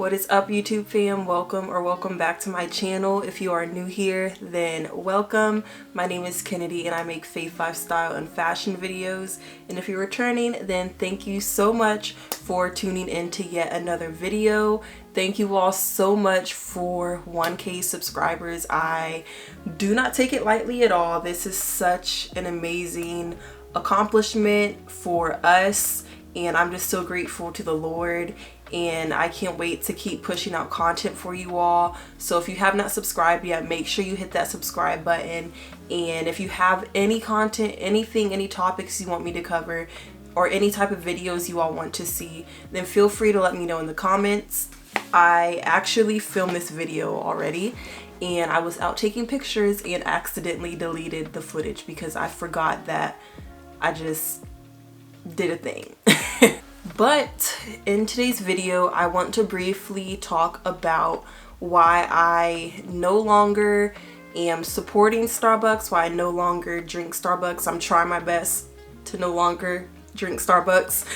What is up, YouTube fam? Welcome back to my channel. If you are new here, then welcome. My name is Kennedy and I make faith, lifestyle, and fashion videos. And if you're returning, then thank you so much for tuning in to yet another video. Thank you all so much for 1K subscribers. I do not take it lightly at all. This is such an amazing accomplishment for us, and I'm just so grateful to the Lord, and I can't wait to keep pushing out content for you all. So if you have not subscribed yet, make sure you hit that subscribe button. And if you have any content, any topics you want me to cover, or any type of videos you all want to see, then feel free to let me know in the comments. I actually filmed this video already, and I was out taking pictures and accidentally deleted the footage because I forgot that I just did a thing. But in today's video, I want to briefly talk about why I no longer am supporting Starbucks, why I no longer drink Starbucks. I'm trying my best to no longer drink Starbucks.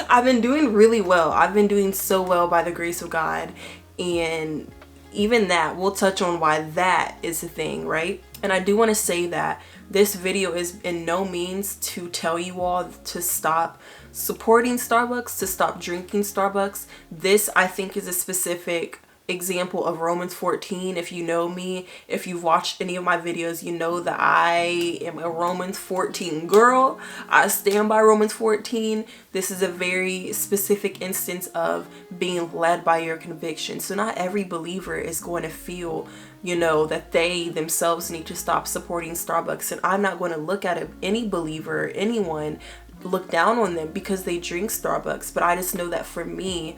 I've been doing really well. I've been doing so well by the grace of God, and even that, we'll touch on why that is a thing, right? And I do want to say that this video is in no means to tell you all to stop supporting Starbucks, to stop drinking Starbucks. This, I think, is a specific example of Romans 14. If you know me, if you've watched any of my videos, you know that I am a Romans 14 girl. I stand by Romans 14. This is a very specific instance of being led by your conviction. So not every believer is going to feel, you know, that they themselves need to stop supporting Starbucks. And I'm not going to look at any believer, anyone, look down on them because they drink Starbucks. But I just know that for me,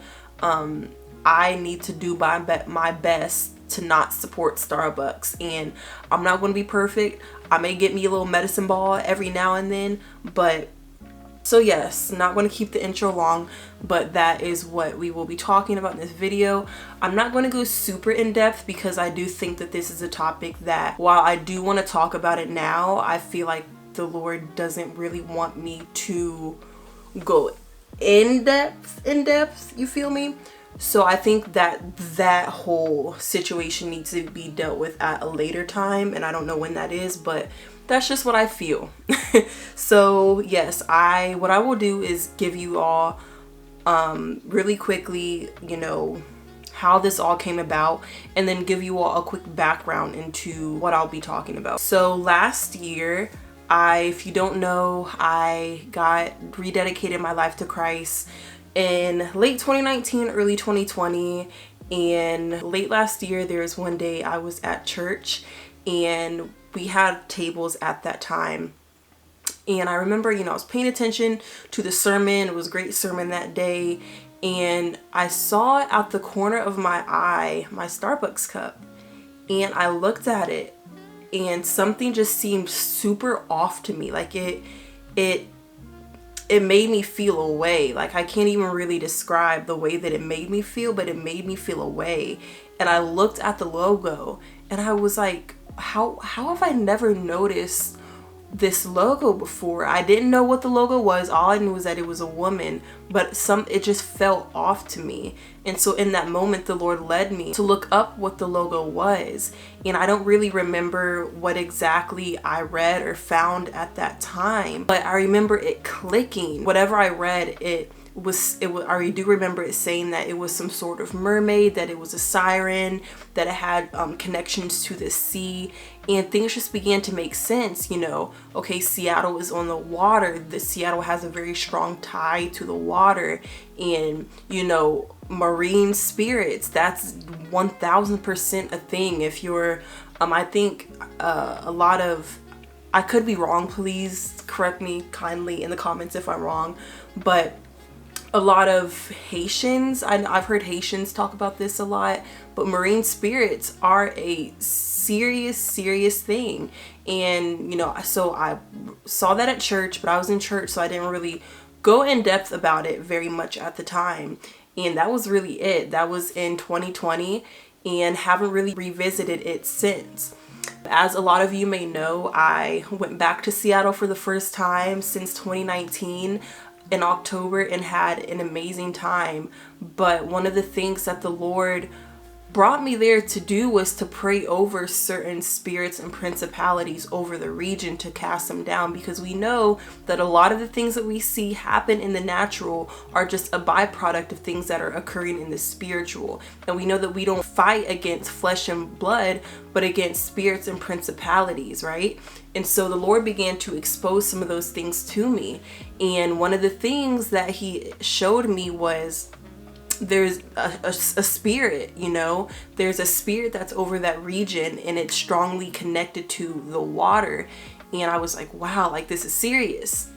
I need to do my best to not support Starbucks. And I'm not going to be perfect. I may get me a little medicine ball every now and then, but so yes, not going to keep the intro long, but that is what we will be talking about in this video. I'm not going to go super in depth because I do think that this is a topic that, while I do want to talk about it now, I feel like the Lord doesn't really want me to go in depth, you feel me? So I think that whole situation needs to be dealt with at a later time, and I don't know when that is, but that's just what I feel. So yes, what I will do is give you all really quickly, you know, how this all came about, and then give you all a quick background into what I'll be talking about. So last year, if you don't know, I rededicated my life to Christ in late 2019, early 2020. And late last year, there was one day I was at church and we had tables at that time. And I remember, you know, I was paying attention to the sermon. It was a great sermon that day. And I saw out the corner of my eye my Starbucks cup. And I looked at it and something just seemed super off to me. Like it made me feel a way. Like I can't even really describe the way that it made me feel, but it made me feel a way. And I looked at the logo and I was like, how have I never noticed this logo before? I didn't know what the logo was. All I knew was that it was a woman, but it just felt off to me. And so in that moment, the Lord led me to look up what the logo was. And I don't really remember what exactly I read or found at that time, but I remember it clicking. Whatever I read, I do remember it saying that it was some sort of mermaid, that it was a siren, that it had connections to the sea, and things just began to make sense. You know, okay, Seattle is on the water. Seattle has a very strong tie to the water, and you know, marine spirits, that's 1000% a thing. If you're, I think a lot of, I could be wrong, please correct me kindly in the comments if I'm wrong, but a lot of Haitians, I've heard Haitians talk about this a lot, but marine spirits are a serious thing. And you know, so I saw that at church, but I was in church, so I didn't really go in depth about it very much at the time. And that was really it. That was in 2020, and haven't really revisited it since. As a lot of you may know, I went back to Seattle for the first time since 2019. in October and had an amazing time. But one of the things that the Lord brought me there to do was to pray over certain spirits and principalities over the region, to cast them down, because we know that a lot of the things that we see happen in the natural are just a byproduct of things that are occurring in the spiritual. And we know that we don't fight against flesh and blood, but against spirits and principalities, right? And so the Lord began to expose some of those things to me. And one of the things that he showed me was there's a spirit, you know, there's a spirit that's over that region, and it's strongly connected to the water. And I was like, wow, like this is serious.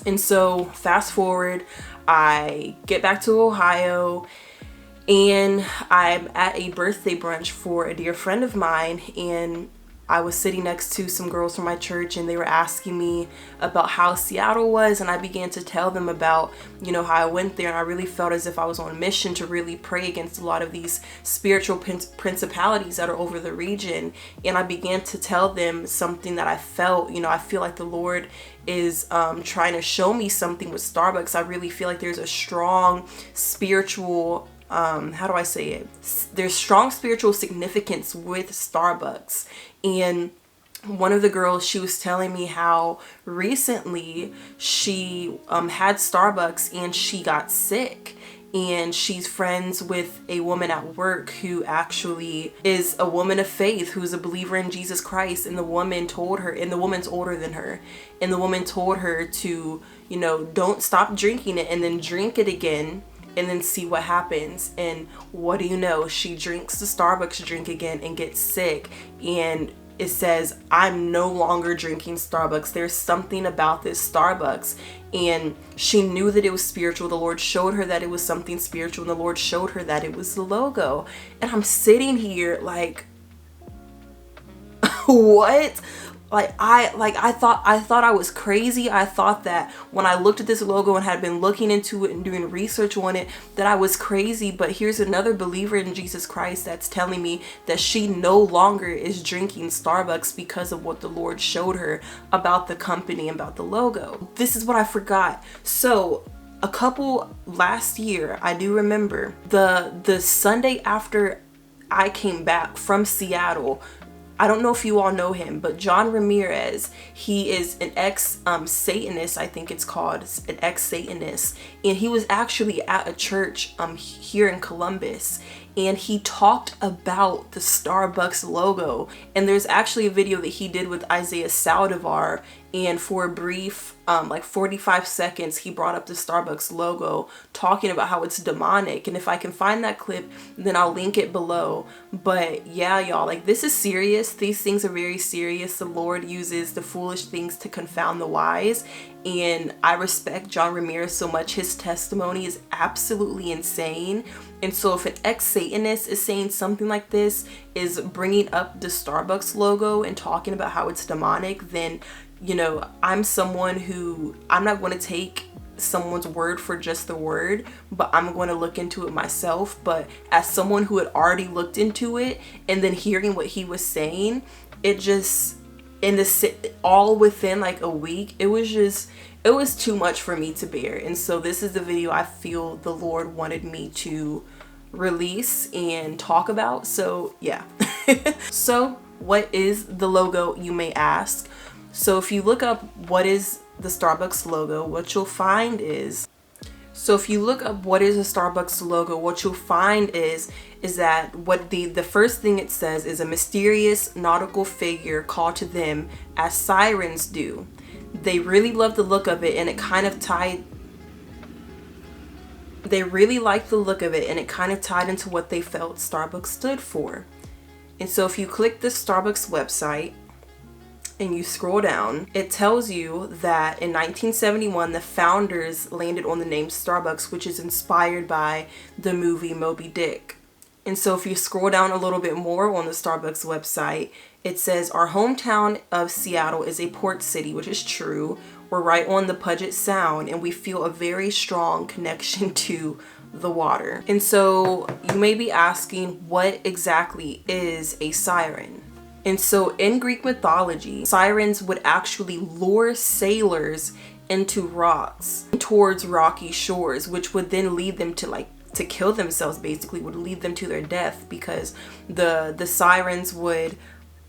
And so fast forward, I get back to Ohio, and I'm at a birthday brunch for a dear friend of mine, and I was sitting next to some girls from my church, and they were asking me about how Seattle was, and I began to tell them about, you know, how I went there, and I really felt as if I was on a mission to really pray against a lot of these spiritual principalities that are over the region. And I began to tell them something that I felt, you know, I feel like the Lord is trying to show me something with Starbucks. I really feel like there's a strong spiritual how do I say it? There's strong spiritual significance with Starbucks. And one of the girls, she was telling me how recently she had Starbucks and she got sick. And she's friends with a woman at work who actually is a woman of faith, who's a believer in Jesus Christ. And the woman told her, and the woman's older than her, and the woman told her to, you know, don't stop drinking it, and then drink it again, and then see what happens. And what do you know? She drinks the Starbucks drink again and gets sick. And it says, I'm no longer drinking Starbucks. There's something about this Starbucks. And she knew that it was spiritual. The Lord showed her that it was something spiritual. And the Lord showed her that it was the logo. And I'm sitting here like, what? I thought I was crazy. I thought that when I looked at this logo and had been looking into it and doing research on it, that I was crazy. But here's another believer in Jesus Christ that's telling me that she no longer is drinking Starbucks because of what the Lord showed her about the company, about the logo. This is what I forgot. So a couple last year, I do remember the Sunday after I came back from Seattle, I don't know if you all know him, but John Ramirez, he is an ex-Satanist, I think it's called, an ex-Satanist. And he was actually at a church here in Columbus. And he talked about the Starbucks logo. And there's actually a video that he did with Isaiah Saldivar. And for a brief, like 45 seconds, he brought up the Starbucks logo, talking about how it's demonic. And if I can find that clip, then I'll link it below. But yeah, y'all, like this is serious. These things are very serious. The Lord uses the foolish things to confound the wise. And I respect John Ramirez so much. His testimony is absolutely insane. And so if an ex-Satanist is saying something like this, is bringing up the Starbucks logo and talking about how it's demonic, then, you know, I'm someone who, I'm not going to take someone's word for just the word, but I'm going to look into it myself. But as someone who had already looked into it and then hearing what he was saying, it just, in this, all within like a week, it was too much for me to bear. And so this is the video I feel the Lord wanted me to release and talk about. So yeah. So what is the logo, you may ask? So if you look up what is the Starbucks logo, what you'll find is, so if you look up what is a Starbucks logo, what you'll find is that what the first thing it says is a mysterious nautical figure called to them as sirens do. They really love the look of it, and it kind of tied, they really liked the look of it, and it kind of tied into what they felt Starbucks stood for. And so if you click the Starbucks website and you scroll down, it tells you that in 1971, the founders landed on the name Starbucks, which is inspired by the movie Moby Dick. And so if you scroll down a little bit more on the Starbucks website, it says our hometown of Seattle is a port city, which is true. We're right on the Puget Sound, and we feel a very strong connection to the water. And so you may be asking, what exactly is a siren? And so in Greek mythology, sirens would actually lure sailors into rocks towards rocky shores, which would then lead them to kill themselves, basically would lead them to their death, because the sirens would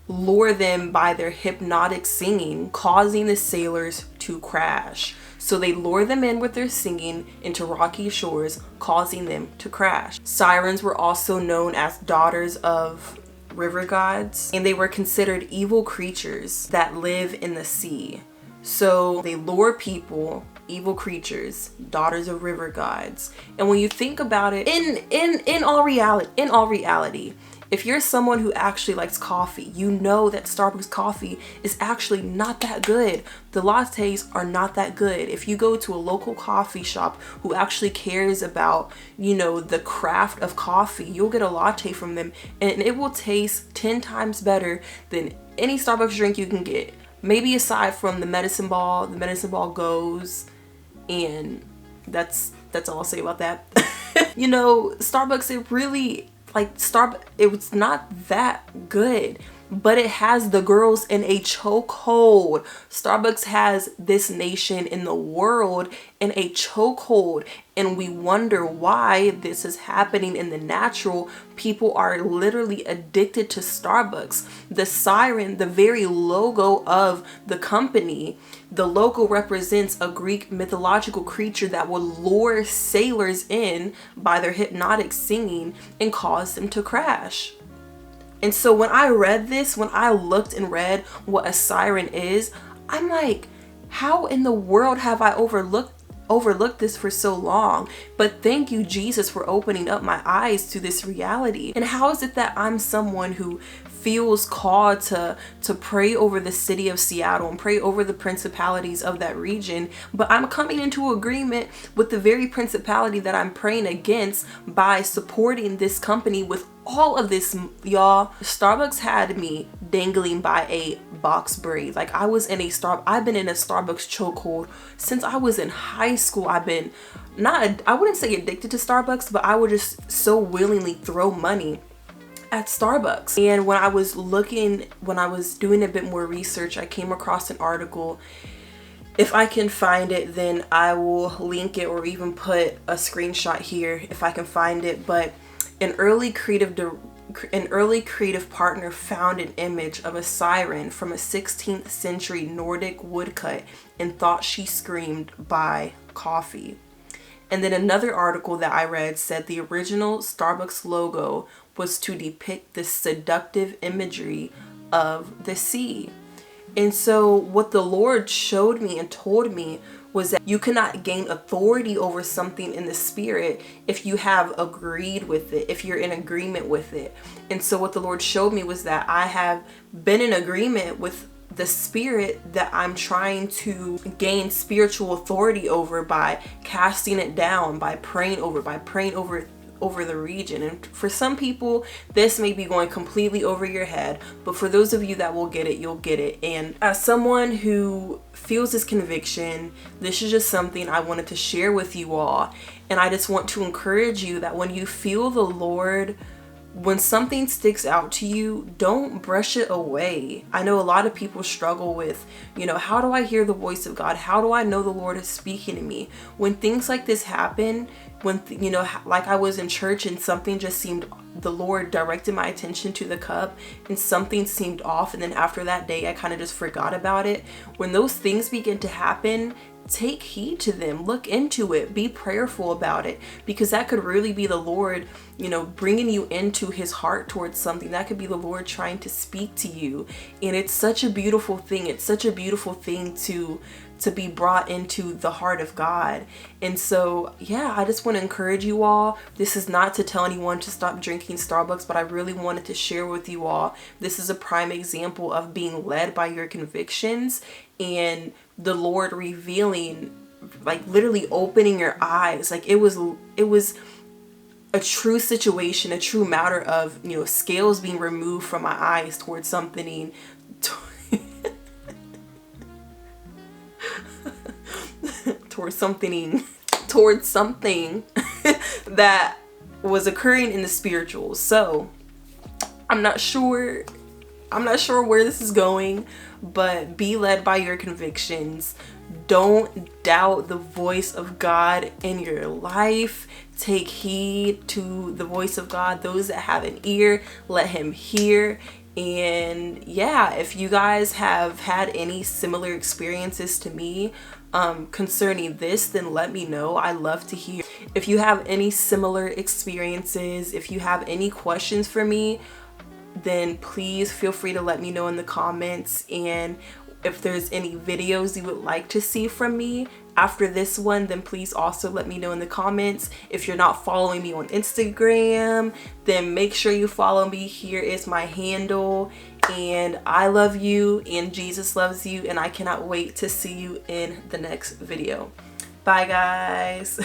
lure them by their hypnotic singing, causing the sailors to crash. So they lure them in with their singing into rocky shores, causing them to crash. Sirens were also known as daughters of river gods, and they were considered evil creatures that live in the sea. So they lure people, evil creatures, daughters of river gods. And when you think about it, in all reality, if you're someone who actually likes coffee, you know that Starbucks coffee is actually not that good. The lattes are not that good. If you go to a local coffee shop who actually cares about, the craft of coffee, you'll get a latte from them and it will taste 10 times better than any Starbucks drink you can get. Maybe aside from the medicine ball goes, and that's all I'll say about that. Starbucks, it was not that good, but it has the girls in a chokehold. Starbucks has this nation in the world in a chokehold, and we wonder why this is happening in the natural. People are literally addicted to Starbucks. The siren, the very logo of the company, the logo represents a Greek mythological creature that will lure sailors in by their hypnotic singing and cause them to crash. And so when I read this, when I looked and read what a siren is, I'm like, how in the world have I overlooked this for so long? But thank you, Jesus, for opening up my eyes to this reality. And how is it that I'm someone who feels called to pray over the city of Seattle and pray over the principalities of that region, but I'm coming into agreement with the very principality that I'm praying against by supporting this company with all of this, y'all? Starbucks had me dangling by a box braid. Like, I've been in a Starbucks chokehold since I was in high school. I've been I wouldn't say addicted to Starbucks, but I would just so willingly throw money at Starbucks. And when I was doing a bit more research, I came across an article. If I can find it, then I will link it or even put a screenshot here if I can find it. But an early creative partner found an image of a siren from a 16th century Nordic woodcut and thought she screamed, "Buy coffee." And then another article that I read said the original Starbucks logo was to depict the seductive imagery of the sea. And so what the Lord showed me and told me was that you cannot gain authority over something in the spirit if you have agreed with it, if you're in agreement with it. And so what the Lord showed me was that I have been in agreement with the spirit that I'm trying to gain spiritual authority over by casting it down, by praying over the region. And for some people, this may be going completely over your head, but for those of you that will get it, you'll get it. And as someone who feels this conviction, this is just something I wanted to share with you all. And I just want to encourage you that when you feel the Lord, when something sticks out to you, don't brush it away. I know a lot of people struggle with, how do I hear the voice of God? How do I know the Lord is speaking to me? When things like this happen, when, like I was in church and something just seemed, the Lord directed my attention to the cup and something seemed off. And then after that day, I kind of just forgot about it. When those things begin to happen, take heed to them, look into it, be prayerful about it, because that could really be the Lord, bringing you into his heart towards something. That could be the Lord trying to speak to you. And it's such a beautiful thing. It's such a beautiful thing to be brought into the heart of God. And so, yeah, I just want to encourage you all. This is not to tell anyone to stop drinking Starbucks, but I really wanted to share with you all. This is a prime example of being led by your convictions and the Lord revealing, like literally opening your eyes. Like it was a true situation, a true matter of, scales being removed from my eyes towards something towards something that was occurring in the spiritual. So I'm not sure where this is going, but be led by your convictions. Don't doubt the voice of God in your life. Take heed to the voice of God. Those that have an ear, let him hear. And yeah, if you guys have had any similar experiences to me concerning this, then let me know. I love to hear. If you have any similar experiences, if you have any questions for me, then please feel free to let me know in the comments. And if there's any videos you would like to see from me after this one, then please also let me know in the comments. If you're not following me on Instagram, then make sure you follow me. Here is my handle. And I love you and Jesus loves you, and I cannot wait to see you in the next video. Bye guys.